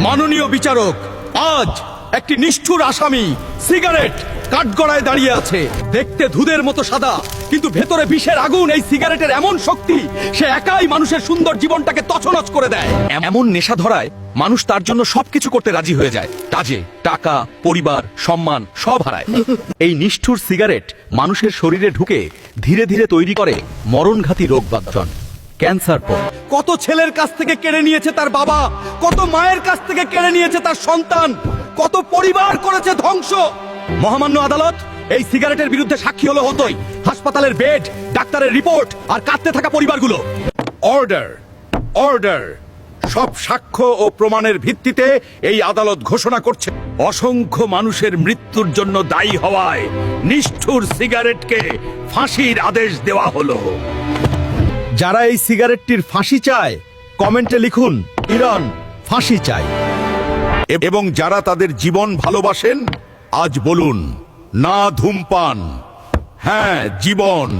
মাননীয় বিচারক, আজ একটি নিষ্ঠুর আসামি সিগারেট কাঠগড়ায় দাঁড়িয়ে আছে। দেখতে দুধের মতো সাদা, কিন্তু ভেতরে বিষের আগুন। এই সিগারেটের এমন শক্তি, সে একাই মানুষের সুন্দর জীবনটাকে তছনছ করে দেয়। এমন নেশা ধরায় মানুষ তার জন্য সবকিছু করতে রাজি হয়ে যায়। কাজে, টাকা, পরিবার, সম্মান সব হারায়। এই নিষ্ঠুর সিগারেট মানুষের শরীরে ঢুকে ধীরে ধীরে তৈরি করে মরণঘাতী রোগ বাধ্যন, ক্যান্সার পর। কত ছেলের কাছ থেকে কেড়ে নিয়েছে তার বাবা, কত মায়ের কাছ থেকে কেড়ে নিয়েছে তার সন্তান, কত পরিবার করেছে ধ্বংস। মহামান্য আদালত, এই সিগারেটের বিরুদ্ধে সাক্ষী হলো হতোই হাসপাতালের বেড, ডাক্তারের রিপোর্ট আর কাঁদতে থাকা পরিবারগুলো। Order, order. সব সাক্ষ্য ও প্রমাণের ভিত্তিতে এই আদালত ঘোষণা করছে, অসংখ্য মানুষের মৃত্যুর জন্য দায়ী হওয়ায় নিষ্ঠুর সিগারেটকে ফাঁসির আদেশ দেওয়া হলো। যারা এই সিগারেটটির ফাঁসি চায়, কমেন্টে লিখুন ইরান ফাঁসি চাই। এবং যারা তাদের জীবন ভালোবাসেন, আজ বলুন না ধূমপান, হ্যাঁ জীবন।